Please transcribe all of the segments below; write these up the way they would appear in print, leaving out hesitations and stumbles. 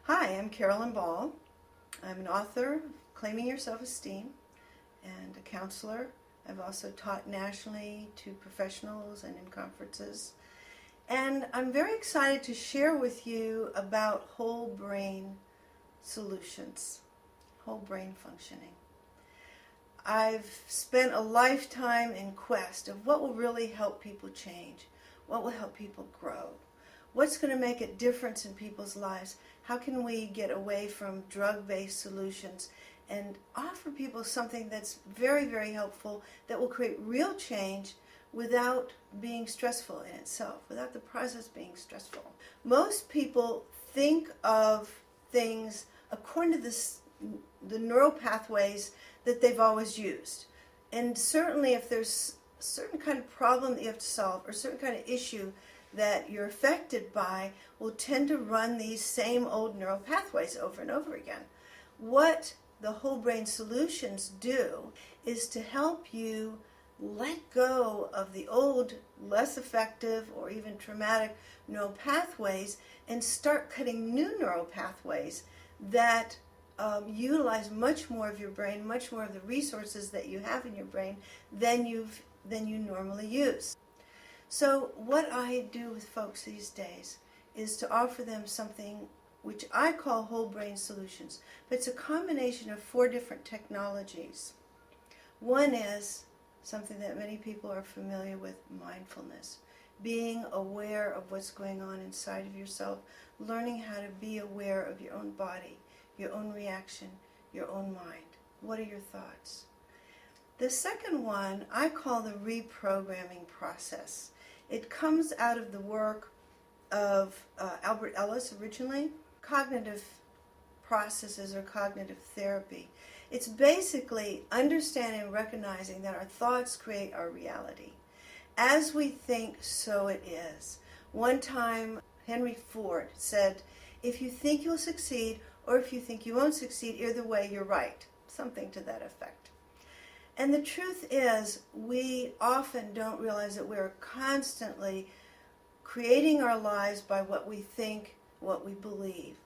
Hi, I'm Carolyn Ball. I'm an author, Claiming Your Self-Esteem, and a counselor. I've also taught nationally to professionals and in conferences. And I'm very excited to share with you about whole brain solutions, whole brain functioning. I've spent a lifetime in quest of what will really help people change, what will help people grow, what's going to make a difference in people's lives. How can we get away from drug-based solutions and offer people something that's very, very helpful that will create real change without being stressful in itself, without the process being stressful. Most people think of things according to the neural pathways that they've always used. And certainly if there's a certain kind of problem that you have to solve or a certain kind of issue that you're affected by, will tend to run these same old neural pathways over and over again. What the whole brain solutions do is to help you let go of the old, less effective or even traumatic neural pathways and start cutting new neural pathways that utilize much more of your brain, much more of the resources that you have in your brain than you normally use. So what I do with folks these days is to offer them something which I call whole brain solutions. But it's a combination of 4 different technologies. One is something that many people are familiar with, mindfulness. Being aware of what's going on inside of yourself, learning how to be aware of your own body, your own reaction, your own mind. What are your thoughts? The second one I call the reprogramming process. It comes out of the work of Albert Ellis originally, cognitive processes or cognitive therapy. It's basically understanding and recognizing that our thoughts create our reality. As we think, so it is. One time, Henry Ford said, if you think you'll succeed or if you think you won't succeed, either way, you're right. Something to that effect. And the truth is, we often don't realize that we're constantly creating our lives by what we think, what we believe.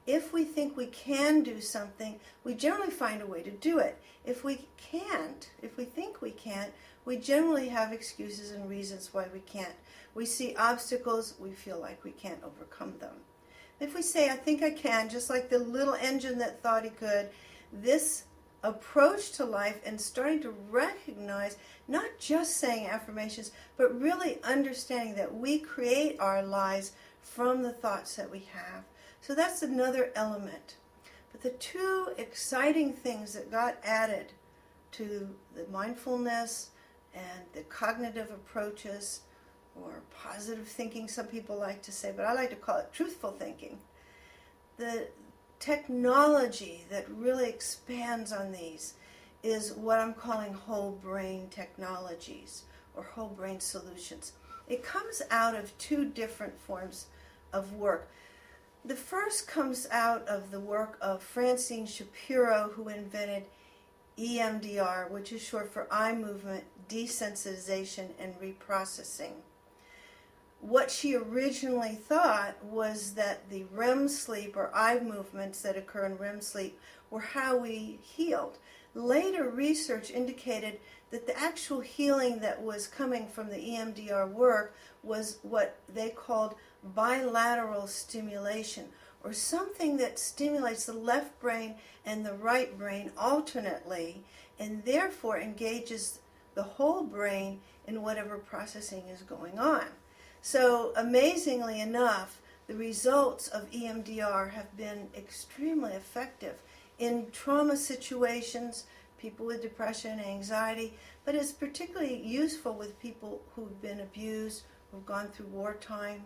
If we think we can do something, we generally find a way to do it. If we can't, if we think we can't, we generally have excuses and reasons why we can't. We see obstacles, we feel like we can't overcome them. If we say, I think I can, just like the little engine that thought he could, this approach to life and starting to recognize, not just saying affirmations, but really understanding that we create our lives from the thoughts that we have. So that's another element. But the 2 exciting things that got added to the mindfulness and the cognitive approaches, or positive thinking, some people like to say, but I like to call it truthful thinking. The technology that really expands on these is what I'm calling whole brain technologies or whole brain solutions. It comes out of 2 different forms of work. The first comes out of the work of Francine Shapiro, who invented EMDR, which is short for eye movement desensitization and reprocessing. What she originally thought was that the REM sleep or eye movements that occur in REM sleep were how we healed. Later research indicated that the actual healing that was coming from the EMDR work was what they called bilateral stimulation, or something that stimulates the left brain and the right brain alternately, and therefore engages the whole brain in whatever processing is going on. So amazingly enough, the results of EMDR have been extremely effective in trauma situations, people with depression, anxiety, but it's particularly useful with people who've been abused, who've gone through wartime,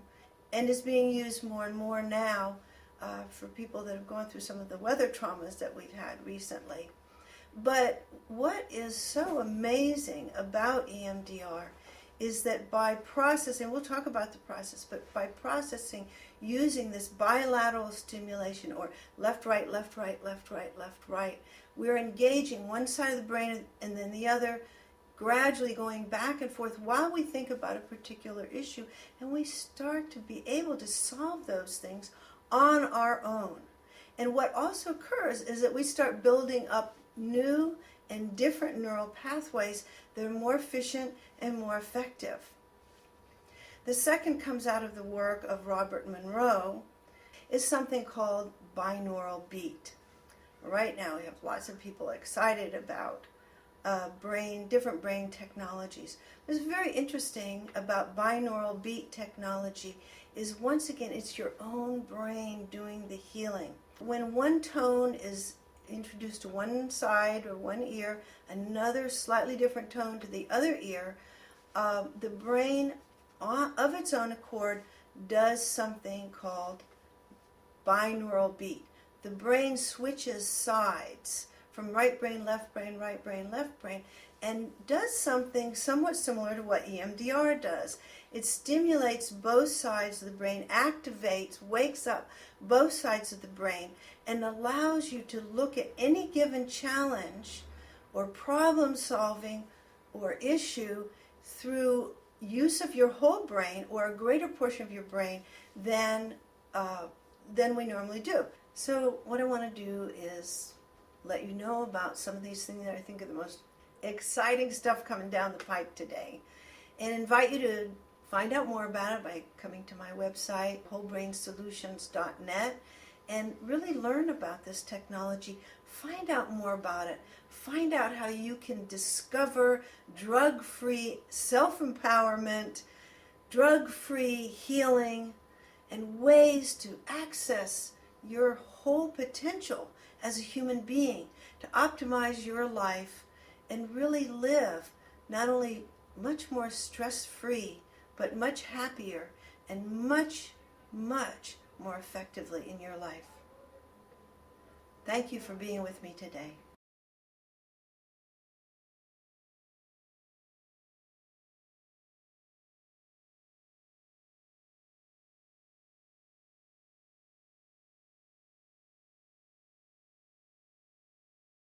and is being used more and more now for people that have gone through some of the weather traumas that we've had recently. But what is so amazing about EMDR is that by processing, we'll talk about the process, but by processing using this bilateral stimulation, or left, right, left, right, left, right, left, right, we're engaging one side of the brain and then the other, gradually going back and forth while we think about a particular issue, and we start to be able to solve those things on our own. And what also occurs is that we start building up new and different neural pathways that are more efficient and more effective. The second comes out of the work of Robert Monroe, is something called binaural beat. Right now we have lots of people excited about different brain technologies. What's very interesting about binaural beat technology is, once again, it's your own brain doing the healing. When one tone is introduced to one side or one ear, another slightly different tone to the other ear, the brain of its own accord does something called binaural beat. The brain switches sides from right brain, left brain, right brain, left brain, and does something somewhat similar to what EMDR does. It stimulates both sides of the brain, activates, wakes up both sides of the brain, and allows you to look at any given challenge or problem solving or issue through use of your whole brain, or a greater portion of your brain than we normally do. So what I want to do is let you know about some of these things that I think are the most exciting stuff coming down the pipe today, and invite you to find out more about it by coming to my website, wholebrainsolutions.net, and really learn about this technology. Find out more about it. Find out how you can discover drug-free self-empowerment, drug-free healing, and ways to access your whole potential as a human being, to optimize your life and really live not only much more stress-free, but much happier and much, much more effectively in your life. Thank you for being with me today.